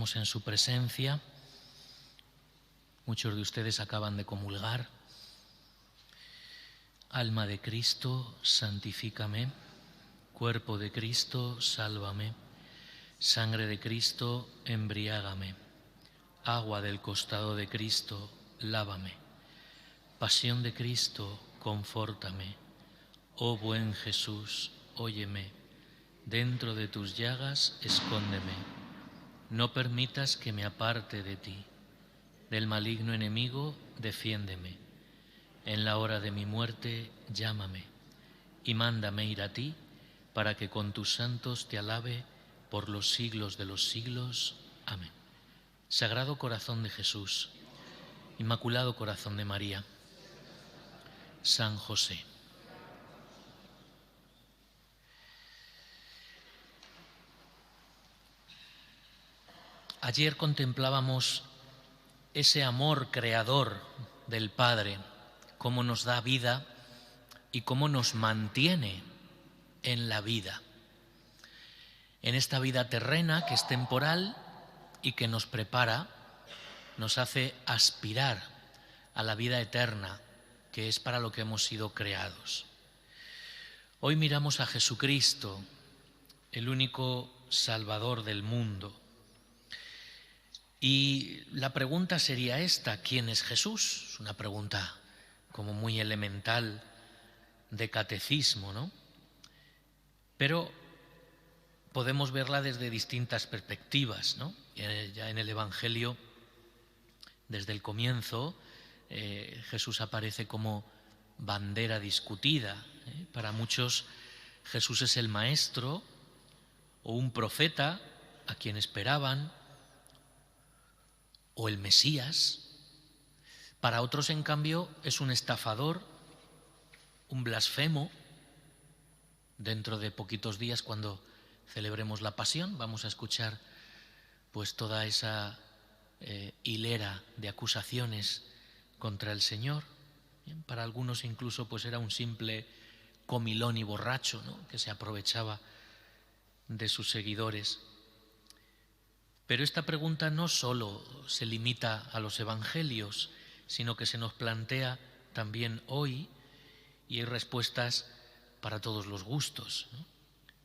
Estamos en su presencia. Muchos de ustedes acaban de comulgar. Alma de Cristo, santifícame. Cuerpo de Cristo, sálvame. Sangre de Cristo, embriágame. Agua del costado de Cristo, lávame. Pasión de Cristo, confórtame. Oh buen Jesús, óyeme. Dentro de tus llagas, escóndeme. No permitas que me aparte de ti. Del maligno enemigo, defiéndeme. En la hora de mi muerte, llámame. Y mándame ir a ti, para que con tus santos te alabe por los siglos de los siglos. Amén. Sagrado Corazón de Jesús, Inmaculado Corazón de María, San José. Ayer contemplábamos ese amor creador del Padre, cómo nos da vida y cómo nos mantiene en la vida, en esta vida terrena que es temporal y que nos prepara, nos hace aspirar a la vida eterna, que es para lo que hemos sido creados. Hoy miramos a Jesucristo, el único Salvador del mundo. Y la pregunta sería esta: ¿quién es Jesús? Es una pregunta como muy elemental de catecismo, ¿no? Pero podemos verla desde distintas perspectivas, ¿no? Ya en el Evangelio, desde el comienzo, Jesús aparece como bandera discutida. Para muchos Jesús es el maestro o un profeta a quien esperaban, o el Mesías. Para otros, en cambio, es un estafador, un blasfemo. Dentro de poquitos días, cuando celebremos la Pasión, vamos a escuchar pues toda esa hilera de acusaciones contra el Señor. Bien, para algunos incluso pues era un simple comilón y borracho, ¿no?, que se aprovechaba de sus seguidores. Pero esta pregunta no solo se limita a los evangelios, sino que se nos plantea también hoy, y hay respuestas para todos los gustos, ¿no?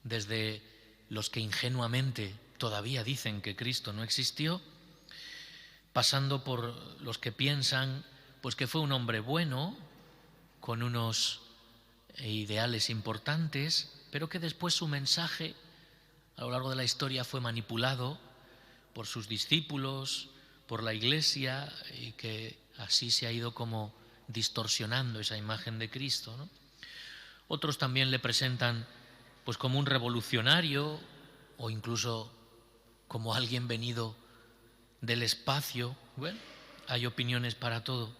Desde los que ingenuamente todavía dicen que Cristo no existió, pasando por los que piensan pues que fue un hombre bueno, con unos ideales importantes, pero que después su mensaje a lo largo de la historia fue manipulado por sus discípulos, por la Iglesia, y que así se ha ido como distorsionando esa imagen de Cristo, ¿no? Otros también le presentan pues como un revolucionario, o incluso como alguien venido del espacio. Bueno, hay opiniones para todo.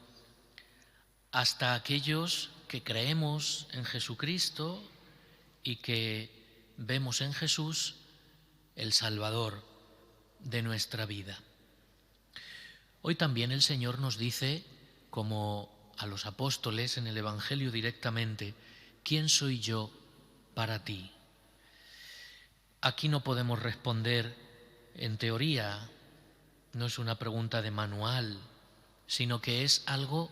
Hasta aquellos que creemos en Jesucristo y que vemos en Jesús el Salvador de nuestra vida. Hoy también el Señor nos dice, como a los apóstoles en el Evangelio directamente: ¿quién soy yo para ti? Aquí no podemos responder en teoría, no es una pregunta de manual, sino que es algo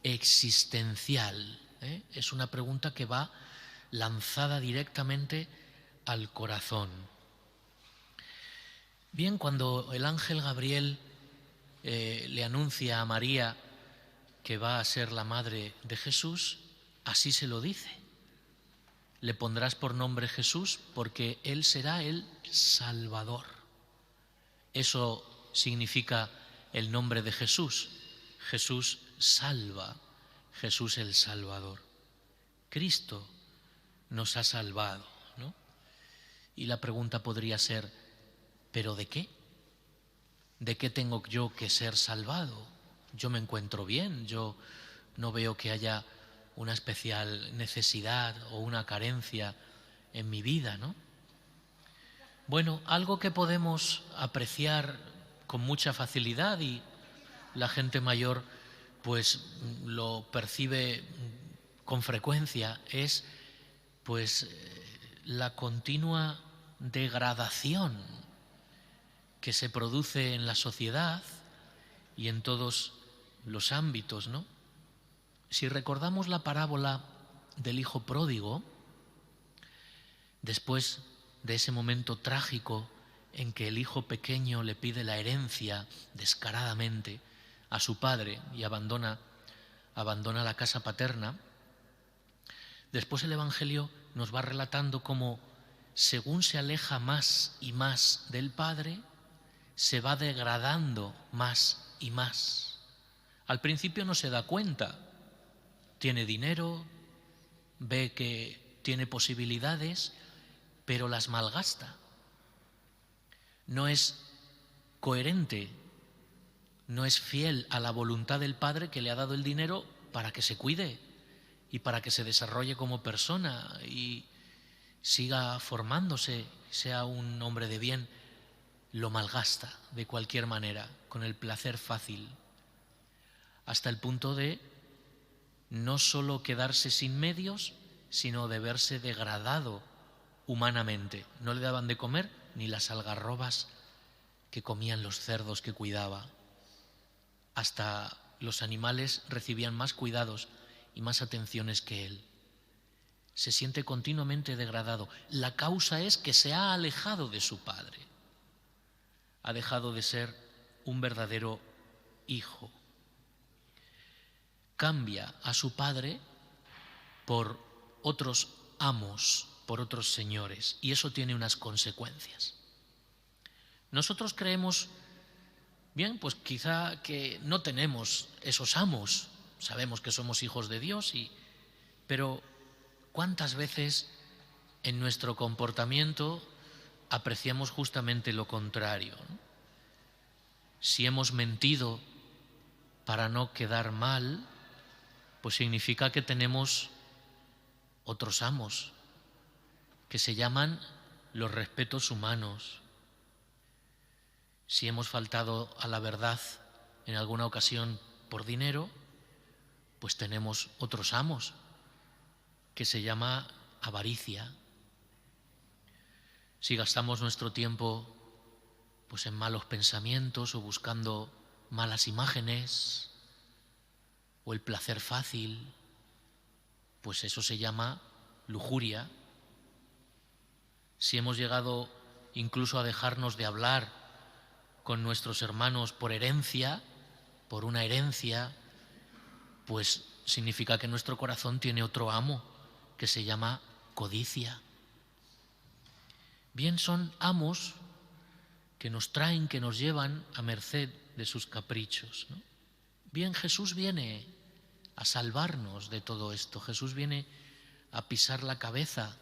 existencial, ¿eh? Es una pregunta que va lanzada directamente al corazón. Bien, cuando el ángel Gabriel le anuncia a María que va a ser la madre de Jesús, así se lo dice: le pondrás por nombre Jesús, porque él será el Salvador. Eso significa el nombre de Jesús. Jesús salva, Jesús el Salvador. Cristo nos ha salvado, ¿no? Y la pregunta podría ser: ¿pero de qué? ¿De qué tengo yo que ser salvado? Yo me encuentro bien, yo no veo que haya una especial necesidad o una carencia en mi vida, ¿no? Bueno, algo que podemos apreciar con mucha facilidad, y la gente mayor pues lo percibe con frecuencia, es pues la continua degradación que se produce en la sociedad y en todos los ámbitos, ¿no? Si recordamos la parábola del hijo pródigo, después de ese momento trágico en que el hijo pequeño le pide la herencia descaradamente a su padre y abandona la casa paterna, después el Evangelio nos va relatando cómo, según se aleja más y más del Padre, se va degradando más y más. Al principio no se da cuenta, tiene dinero, ve que tiene posibilidades, pero las malgasta. No es coherente, no es fiel a la voluntad del Padre que le ha dado el dinero para que se cuide y para que se desarrolle como persona y siga formándose, sea un hombre de bien. Lo malgasta de cualquier manera, con el placer fácil, hasta el punto de no solo quedarse sin medios, sino de verse degradado humanamente. No le daban de comer ni las algarrobas que comían los cerdos que cuidaba. Hasta los animales recibían más cuidados y más atenciones que él. Se siente continuamente degradado. La causa es que se ha alejado de su padre. Ha dejado de ser un verdadero hijo. Cambia a su padre por otros amos, por otros señores, y eso tiene unas consecuencias. Nosotros creemos, bien, pues quizá que no tenemos esos amos, sabemos que somos hijos de Dios, pero ¿cuántas veces en nuestro comportamiento apreciamos justamente lo contrario, ¿no? Si hemos mentido para no quedar mal, pues significa que tenemos otros amos, que se llaman los respetos humanos. Si hemos faltado a la verdad en alguna ocasión por dinero, pues tenemos otros amos, que se llama avaricia. Si gastamos nuestro tiempo pues en malos pensamientos o buscando malas imágenes o el placer fácil, pues eso se llama lujuria. Si hemos llegado incluso a dejarnos de hablar con nuestros hermanos por herencia, por una herencia, pues significa que nuestro corazón tiene otro amo que se llama codicia. Bien, son amos que nos traen, que nos llevan a merced de sus caprichos, ¿no? Bien, Jesús viene a salvarnos de todo esto. Jesús viene a pisar la cabeza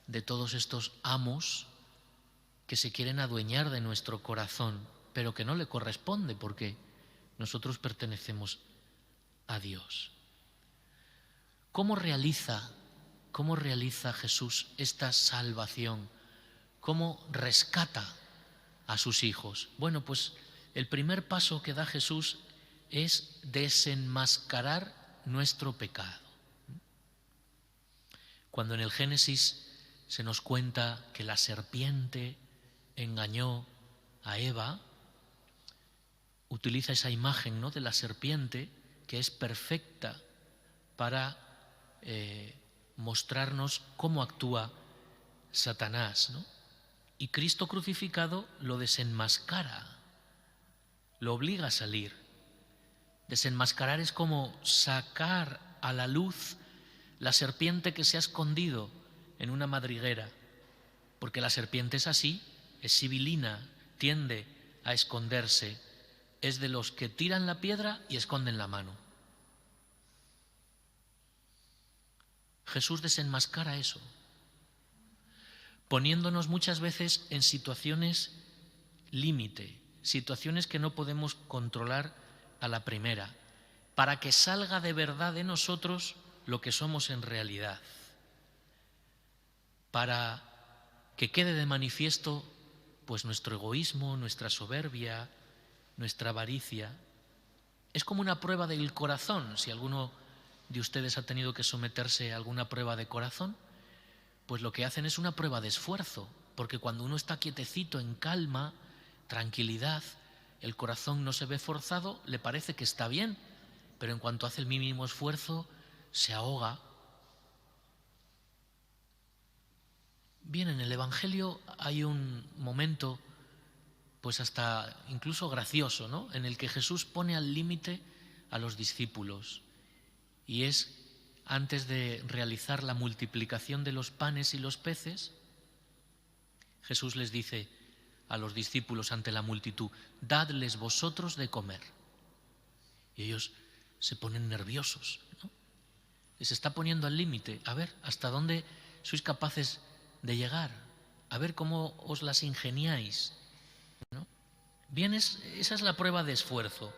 de todos estos amos que se quieren adueñar de nuestro corazón, pero que no le corresponde porque nosotros pertenecemos a Dios. ¿Cómo realiza Jesús esta salvación? ¿Cómo rescata a sus hijos? Bueno, pues el primer paso que da Jesús es desenmascarar nuestro pecado. Cuando en el Génesis se nos cuenta que la serpiente engañó a Eva, utiliza esa imagen, ¿no?, de la serpiente que es perfecta para mostrarnos cómo actúa Satanás, ¿no? Y Cristo crucificado lo desenmascara, lo obliga a salir. Desenmascarar es como sacar a la luz la serpiente que se ha escondido en una madriguera, porque la serpiente es así, es sibilina, tiende a esconderse, es de los que tiran la piedra y esconden la mano. Jesús desenmascara eso, poniéndonos muchas veces en situaciones límite, situaciones que no podemos controlar a la primera, para que salga de verdad de nosotros lo que somos en realidad, para que quede de manifiesto pues nuestro egoísmo, nuestra soberbia, nuestra avaricia. Es como una prueba del corazón. Si alguno de ustedes ha tenido que someterse a alguna prueba de corazón, pues lo que hacen es una prueba de esfuerzo, porque cuando uno está quietecito, en calma, tranquilidad, el corazón no se ve forzado, le parece que está bien, pero en cuanto hace el mínimo esfuerzo, se ahoga. Bien, en el Evangelio hay un momento, pues hasta incluso gracioso, ¿no?, en el que Jesús pone al límite a los discípulos, y es antes de realizar la multiplicación de los panes y los peces. Jesús les dice a los discípulos ante la multitud: dadles vosotros de comer. Y ellos se ponen nerviosos, ¿no? Les está poniendo al límite. A ver, ¿hasta dónde sois capaces de llegar? A ver cómo os las ingeniáis, ¿no? Bien, esa es la prueba de esfuerzo.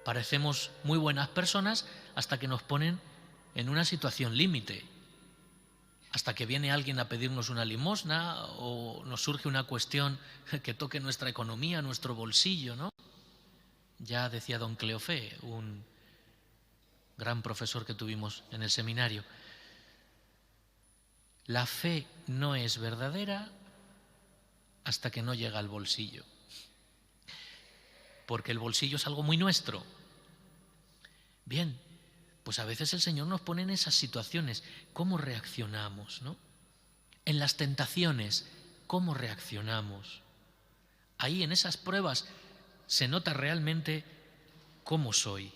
Parecemos muy buenas personas hasta que nos ponen en una situación límite, hasta que viene alguien a pedirnos una limosna o nos surge una cuestión que toque nuestra economía, nuestro bolsillo, ¿no? Ya decía don Cleofé, un gran profesor que tuvimos en el seminario: la fe no es verdadera hasta que no llega al bolsillo, porque el bolsillo es algo muy nuestro. Bien, pues a veces el Señor nos pone en esas situaciones. ¿Cómo reaccionamos, no? En las tentaciones, ¿cómo reaccionamos? Ahí en esas pruebas se nota realmente cómo soy.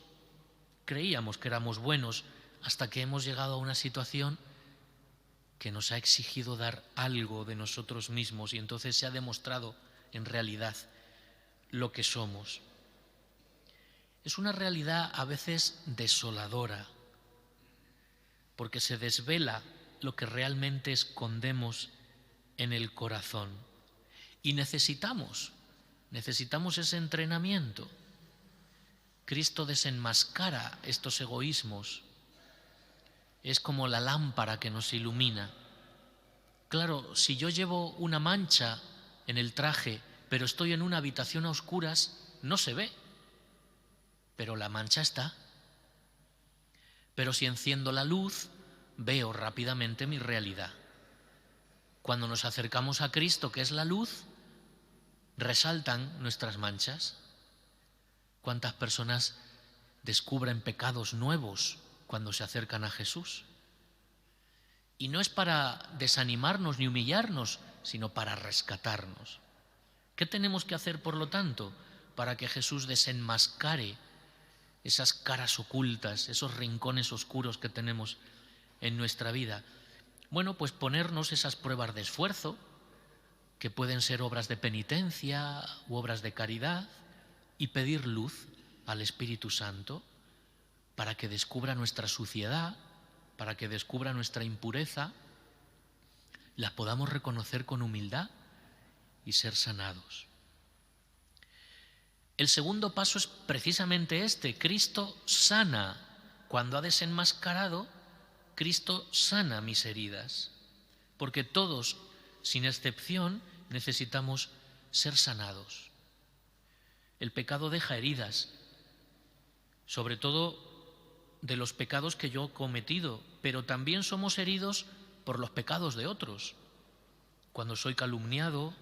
Creíamos que éramos buenos hasta que hemos llegado a una situación que nos ha exigido dar algo de nosotros mismos, y entonces se ha demostrado en realidad lo que somos. Es una realidad a veces desoladora, porque se desvela lo que realmente escondemos en el corazón. Y necesitamos ese entrenamiento. Cristo desenmascara estos egoísmos. Es como la lámpara que nos ilumina. Claro, si yo llevo una mancha en el traje, pero estoy en una habitación a oscuras, no se ve, pero la mancha está. Pero si enciendo la luz, veo rápidamente mi realidad. Cuando nos acercamos a Cristo, que es la luz, resaltan nuestras manchas. ¿Cuántas personas descubren pecados nuevos cuando se acercan a Jesús? Y no es para desanimarnos ni humillarnos, sino para rescatarnos. ¿Qué tenemos que hacer, por lo tanto, para que Jesús desenmascare esas caras ocultas, esos rincones oscuros que tenemos en nuestra vida? Bueno, pues ponernos esas pruebas de esfuerzo, que pueden ser obras de penitencia u obras de caridad, y pedir luz al Espíritu Santo para que descubra nuestra suciedad, para que descubra nuestra impureza, la podamos reconocer con humildad y ser sanados. El segundo paso es precisamente este: Cristo sana. Cuando ha desenmascarado, Cristo sana mis heridas, porque todos, sin excepción, necesitamos ser sanados. El pecado deja heridas, sobre todo de los pecados que yo he cometido, pero también somos heridos por los pecados de otros. Cuando soy calumniado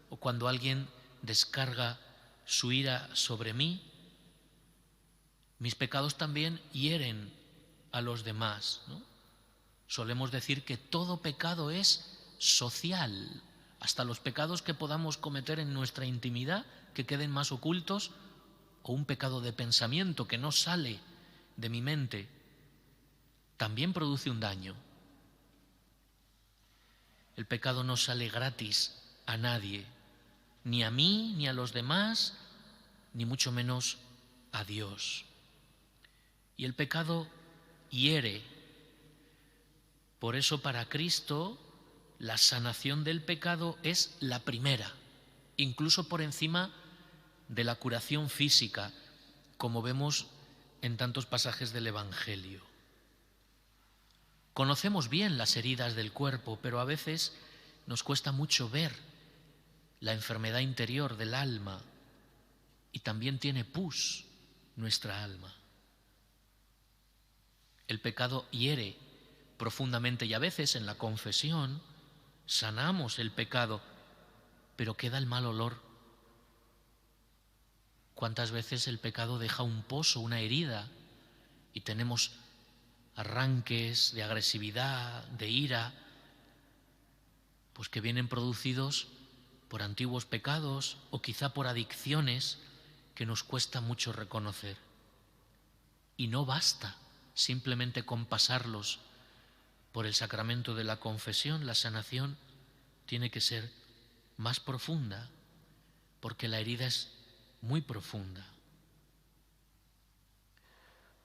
o cuando alguien descarga su ira sobre mí, mis pecados también hieren a los demás, ¿no? Solemos decir que todo pecado es social, hasta los pecados que podamos cometer en nuestra intimidad, que queden más ocultos, o un pecado de pensamiento que no sale de mi mente, también produce un daño. El pecado no sale gratis a nadie, ni a mí, ni a los demás, ni mucho menos a Dios. Y el pecado hiere. Por eso para Cristo la sanación del pecado es la primera, incluso por encima de la curación física, como vemos en tantos pasajes del Evangelio. Conocemos bien las heridas del cuerpo, pero a veces nos cuesta mucho ver la enfermedad interior del alma, y también tiene pus nuestra alma. El pecado hiere profundamente, y a veces en la confesión sanamos el pecado, pero queda el mal olor ¿Cuántas veces el pecado deja un pozo, una herida, y tenemos arranques de agresividad, de ira, pues que vienen producidos por antiguos pecados o quizá por adicciones que nos cuesta mucho reconocer? Y no basta simplemente con pasarlos por el sacramento de la confesión. La sanación tiene que ser más profunda, porque la herida es muy profunda.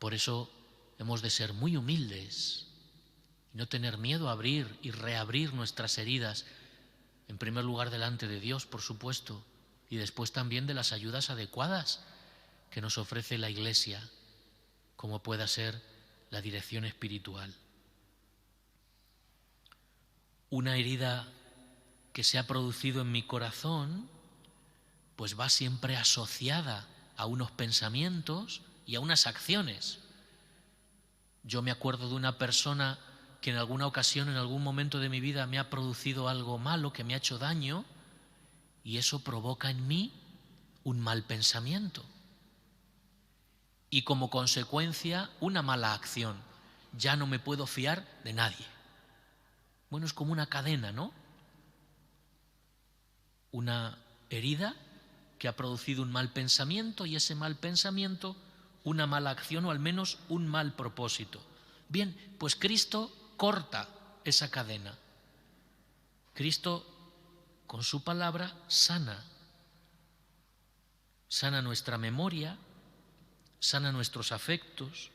Por eso hemos de ser muy humildes y no tener miedo a abrir y reabrir nuestras heridas, en primer lugar delante de Dios, por supuesto, y después también de las ayudas adecuadas que nos ofrece la Iglesia, como pueda ser la dirección espiritual. Una herida que se ha producido en mi corazón, pues va siempre asociada a unos pensamientos y a unas acciones. Yo me acuerdo de una persona que en alguna ocasión, en algún momento de mi vida, me ha producido algo malo, que me ha hecho daño, y eso provoca en mí un mal pensamiento. Y como consecuencia, una mala acción. Ya no me puedo fiar de nadie. Bueno, es como una cadena, ¿no? Una herida que ha producido un mal pensamiento, y ese mal pensamiento una mala acción o al menos un mal propósito. Bien, pues Cristo corta esa cadena. Cristo con su palabra sana nuestra memoria, sana nuestros afectos,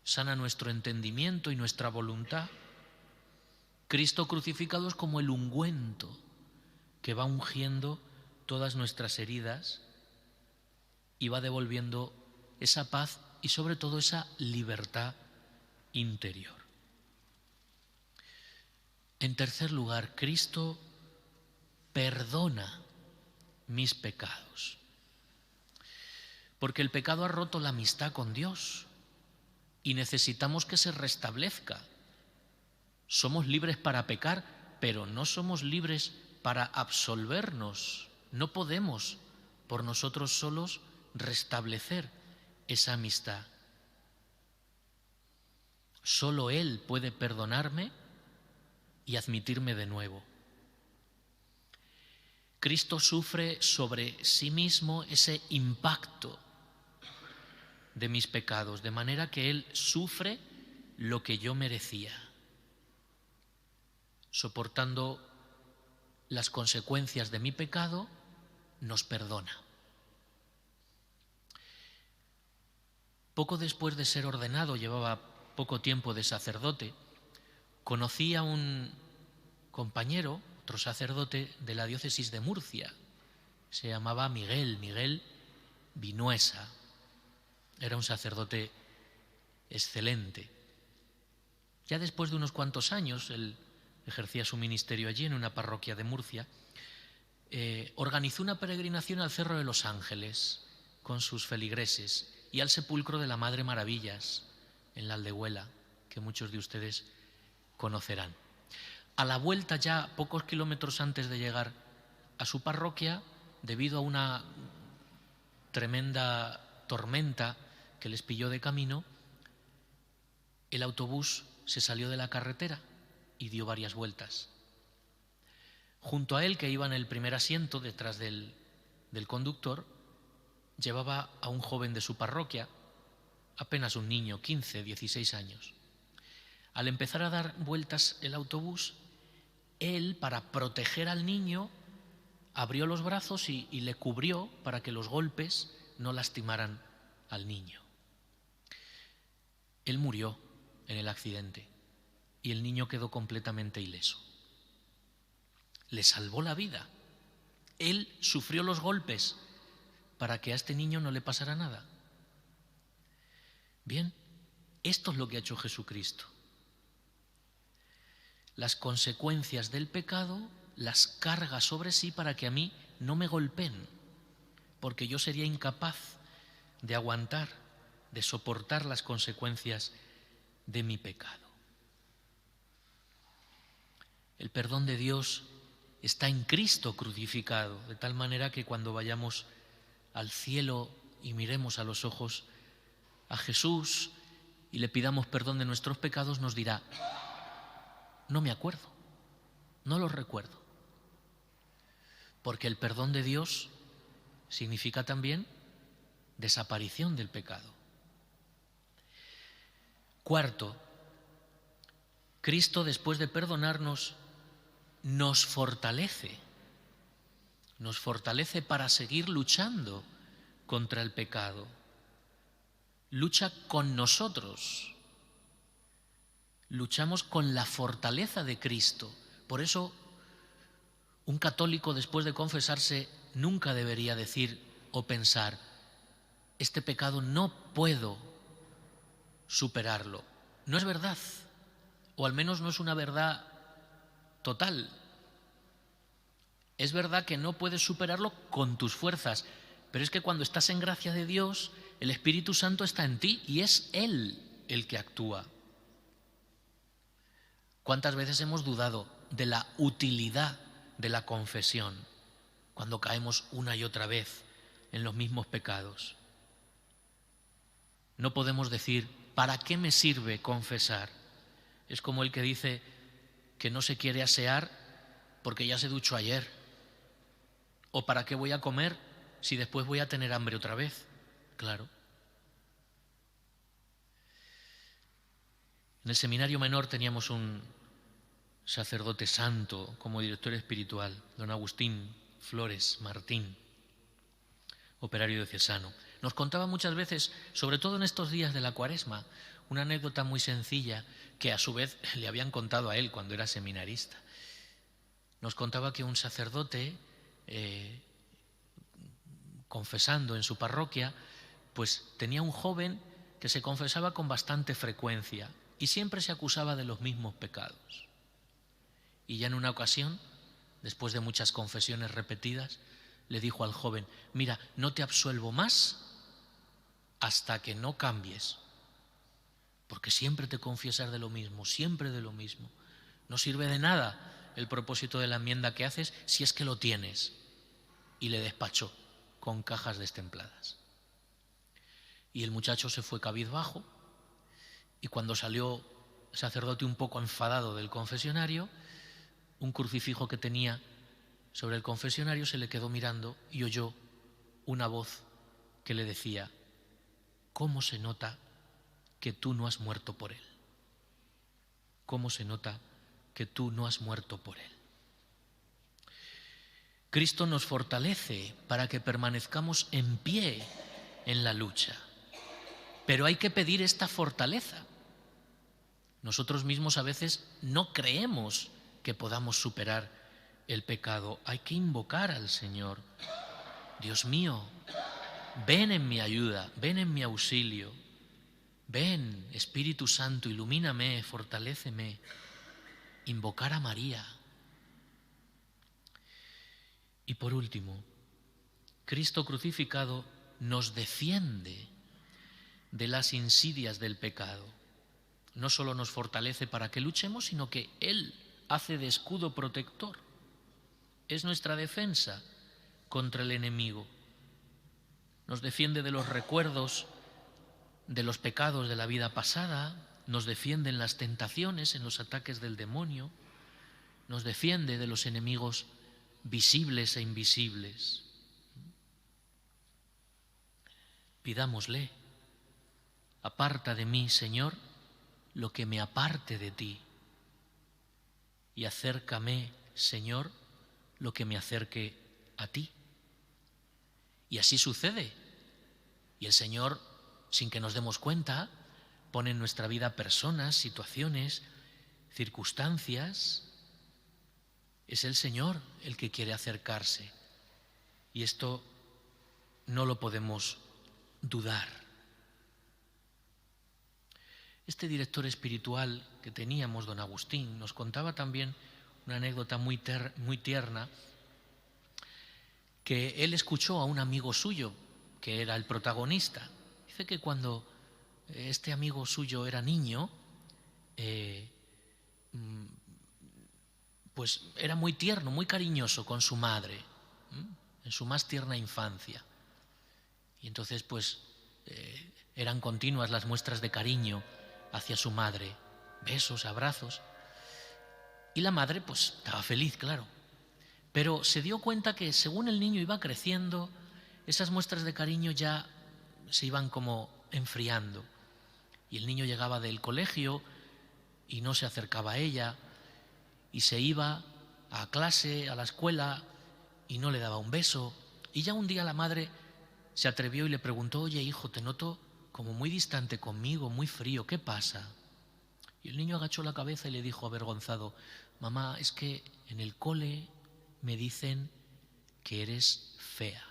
sana nuestro entendimiento y nuestra voluntad. Cristo crucificado es como el ungüento que va ungiendo todas nuestras heridas y va devolviendo esa paz y sobre todo esa libertad interior. En tercer lugar, Cristo perdona mis pecados, porque el pecado ha roto la amistad con Dios y necesitamos que se restablezca. Somos libres para pecar, pero no somos libres para absolvernos. No podemos por nosotros solos restablecer esa amistad. Solo Él puede perdonarme y admitirme de nuevo. Cristo sufre sobre sí mismo ese impacto de mis pecados, de manera que Él sufre lo que yo merecía, soportando las consecuencias de mi pecado, nos perdona. Poco después de ser ordenado, llevaba poco tiempo de sacerdote, conocí a un compañero, otro sacerdote de la diócesis de Murcia. Se llamaba Miguel Vinuesa. Era un sacerdote excelente. Ya después de unos cuantos años, él ejercía su ministerio allí en una parroquia de Murcia, organizó una peregrinación al Cerro de los Ángeles con sus feligreses y al sepulcro de la Madre Maravillas en la Aldehuela, que muchos de ustedes conocerán. A la vuelta, ya pocos kilómetros antes de llegar a su parroquia, debido a una tremenda tormenta que les pilló de camino, el autobús se salió de la carretera y dio varias vueltas. Junto a él, que iba en el primer asiento detrás del conductor, llevaba a un joven de su parroquia, apenas un niño, 15, 16 años. Al empezar a dar vueltas el autobús, él, para proteger al niño, abrió los brazos y le cubrió para que los golpes no lastimaran al niño. Él murió en el accidente y el niño quedó completamente ileso. Le salvó la vida. Él sufrió los golpes para que a este niño no le pasara nada. Bien, esto es lo que ha hecho Jesucristo. Las consecuencias del pecado las carga sobre sí para que a mí no me golpeen, porque yo sería incapaz de aguantar, de soportar las consecuencias de mi pecado. El perdón de Dios está en Cristo crucificado, de tal manera que cuando vayamos al cielo y miremos a los ojos a Jesús y le pidamos perdón de nuestros pecados, nos dirá: no me acuerdo, no los recuerdo. Porque el perdón de Dios significa también desaparición del pecado. Cuarto, Cristo, después de perdonarnos, nos fortalece para seguir luchando contra el pecado. Lucha con nosotros, luchamos con la fortaleza de Cristo. Por eso, un católico, después de confesarse, nunca debería decir o pensar: este pecado no puedo superarlo. No es verdad, o al menos no es una verdad total. Es verdad que no puedes superarlo con tus fuerzas, pero es que cuando estás en gracia de Dios, el Espíritu Santo está en ti y es Él el que actúa. ¿Cuántas veces hemos dudado de la utilidad de la confesión cuando caemos una y otra vez en los mismos pecados? No podemos decir: ¿para qué me sirve confesar? Es como el que dice que no se quiere asear porque ya se duchó ayer. ¿O para qué voy a comer si después voy a tener hambre otra vez? Claro. En el seminario menor teníamos un sacerdote santo como director espiritual, don Agustín Flores Martín, operario diocesano. Nos contaba muchas veces, sobre todo en estos días de la Cuaresma, una anécdota muy sencilla que a su vez le habían contado a él cuando era seminarista. Nos contaba que un sacerdote, confesando en su parroquia, pues tenía un joven que se confesaba con bastante frecuencia y siempre se acusaba de los mismos pecados. Y ya en una ocasión, después de muchas confesiones repetidas, le dijo al joven: mira, no te absuelvo más hasta que no cambies, porque siempre te confiesas de lo mismo, siempre de lo mismo. No sirve de nada el propósito de la enmienda que haces si es que lo tienes. Y le despachó con cajas destempladas. Y el muchacho se fue cabizbajo, y cuando salió el sacerdote un poco enfadado del confesionario, un crucifijo que tenía sobre el confesionario se le quedó mirando y oyó una voz que le decía: ¿cómo se nota que tú no has muerto por él? ¿Cómo se nota que tú no has muerto por él? Cristo nos fortalece para que permanezcamos en pie en la lucha, pero hay que pedir esta fortaleza. Nosotros mismos a veces no creemos que podamos superar el pecado. Hay que invocar al Señor: Dios mío, ven en mi ayuda, ven en mi auxilio, ven, Espíritu Santo, ilumíname, fortaléceme. Invocar a María. Y por último, Cristo crucificado nos defiende de las insidias del pecado. No solo nos fortalece para que luchemos, sino que Él hace de escudo protector. Es nuestra defensa contra el enemigo. Nos defiende de los recuerdos de los pecados de la vida pasada, nos defiende en las tentaciones, en los ataques del demonio, nos defiende de los enemigos visibles e invisibles. Pidámosle: aparta de mí, Señor, lo que me aparte de ti, y acércame, Señor, lo que me acerque a ti. Y así sucede. Y el Señor, sin que nos demos cuenta, pone en nuestra vida personas, situaciones, circunstancias. Es el Señor el que quiere acercarse. Y esto no lo podemos dudar. Este director espiritual que teníamos, don Agustín, nos contaba también una anécdota muy tierna, que él escuchó a un amigo suyo, que era el protagonista. Dice que cuando este amigo suyo era niño, pues era muy tierno, muy cariñoso con su madre, en su más tierna infancia. Y entonces pues eran continuas las muestras de cariño hacia su madre, besos, abrazos. Y la madre pues estaba feliz, claro. Pero se dio cuenta que según el niño iba creciendo, esas muestras de cariño ya se iban como enfriando. Y el niño llegaba del colegio y no se acercaba a ella, y se iba a clase, a la escuela, y no le daba un beso. Y ya un día la madre se atrevió y le preguntó: oye, hijo, te noto como muy distante conmigo, muy frío, ¿qué pasa? Y el niño agachó la cabeza y le dijo avergonzado: mamá, es que en el cole me dicen que eres fea,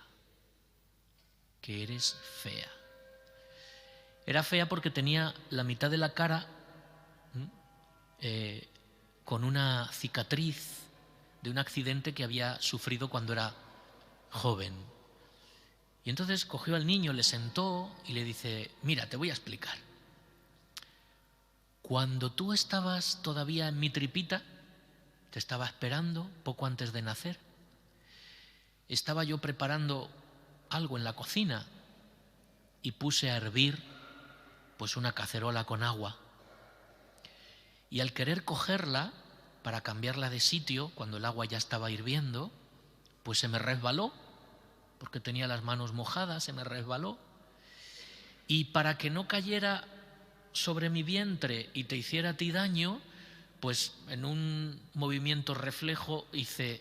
que eres fea. Era fea porque tenía la mitad de la cara con una cicatriz de un accidente que había sufrido cuando era joven. Y entonces cogió al niño, le sentó y le dice: mira, te voy a explicar. Cuando tú estabas todavía en mi tripita, te estaba esperando poco antes de nacer, estaba yo preparando algo en la cocina y puse a hervir pues una cacerola con agua. Y al querer cogerla para cambiarla de sitio, cuando el agua ya estaba hirviendo, pues se me resbaló, porque tenía las manos mojadas, se me resbaló. Y para que no cayera sobre mi vientre y te hiciera a ti daño, pues en un movimiento reflejo hice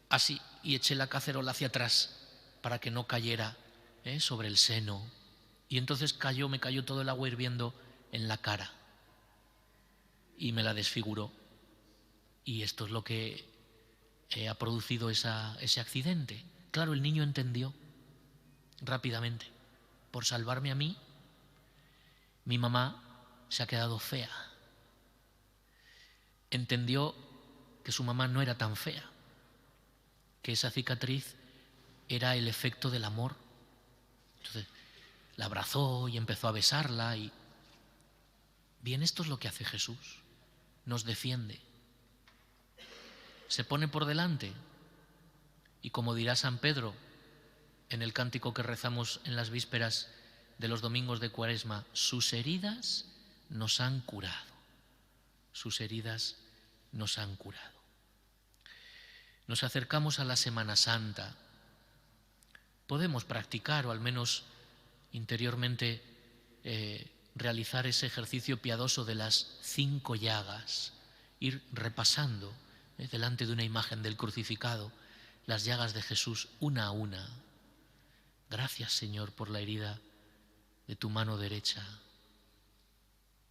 así y eché la cacerola hacia atrás para que no cayera sobre el seno. Y entonces me cayó todo el agua hirviendo en la cara y me la desfiguró. Y esto es lo que ha producido ese accidente. Claro, el niño entendió rápidamente: por salvarme a mí, mi mamá se ha quedado fea. Entendió que su mamá no era tan fea, que esa cicatriz era el efecto del amor. Entonces la abrazó y empezó a besarla. Y bien, esto es lo que hace Jesús: nos defiende, se pone por delante. Y como dirá San Pedro en el cántico que rezamos en las vísperas de los domingos de Cuaresma, sus heridas nos han curado, sus heridas nos han curado. Nos acercamos a la Semana Santa. Podemos practicar, o al menos interiormente realizar ese ejercicio piadoso de las 5 llagas, ir repasando delante de una imagen del crucificado las llagas de Jesús una a una. Gracias, Señor, por la herida de tu mano derecha,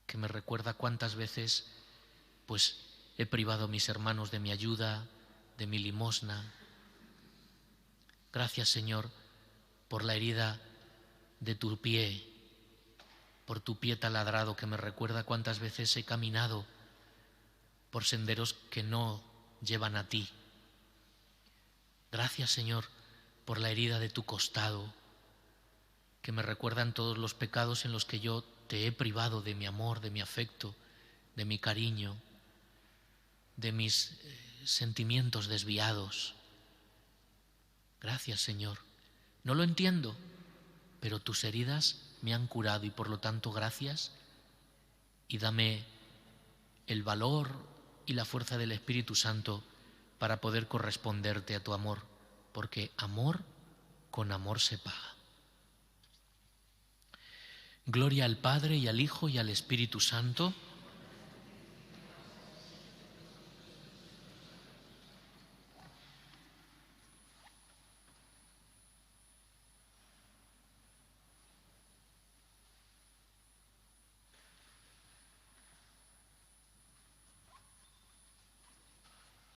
que me recuerda cuántas veces pues he privado a mis hermanos de mi ayuda, de mi limosna. Gracias, Señor, por la herida de tu pie, por tu pie taladrado, que me recuerda cuántas veces he caminado por senderos que no llevan a ti. Gracias, Señor, por la herida de tu costado, que me recuerdan todos los pecados en los que yo te he privado de mi amor, de mi afecto, de mi cariño, de mis sentimientos desviados. Gracias, Señor. No lo entiendo, pero tus heridas me han curado y por lo tanto gracias, y dame el valor y la fuerza del Espíritu Santo para poder corresponderte a tu amor, porque amor con amor se paga. Gloria al Padre y al Hijo y al Espíritu Santo,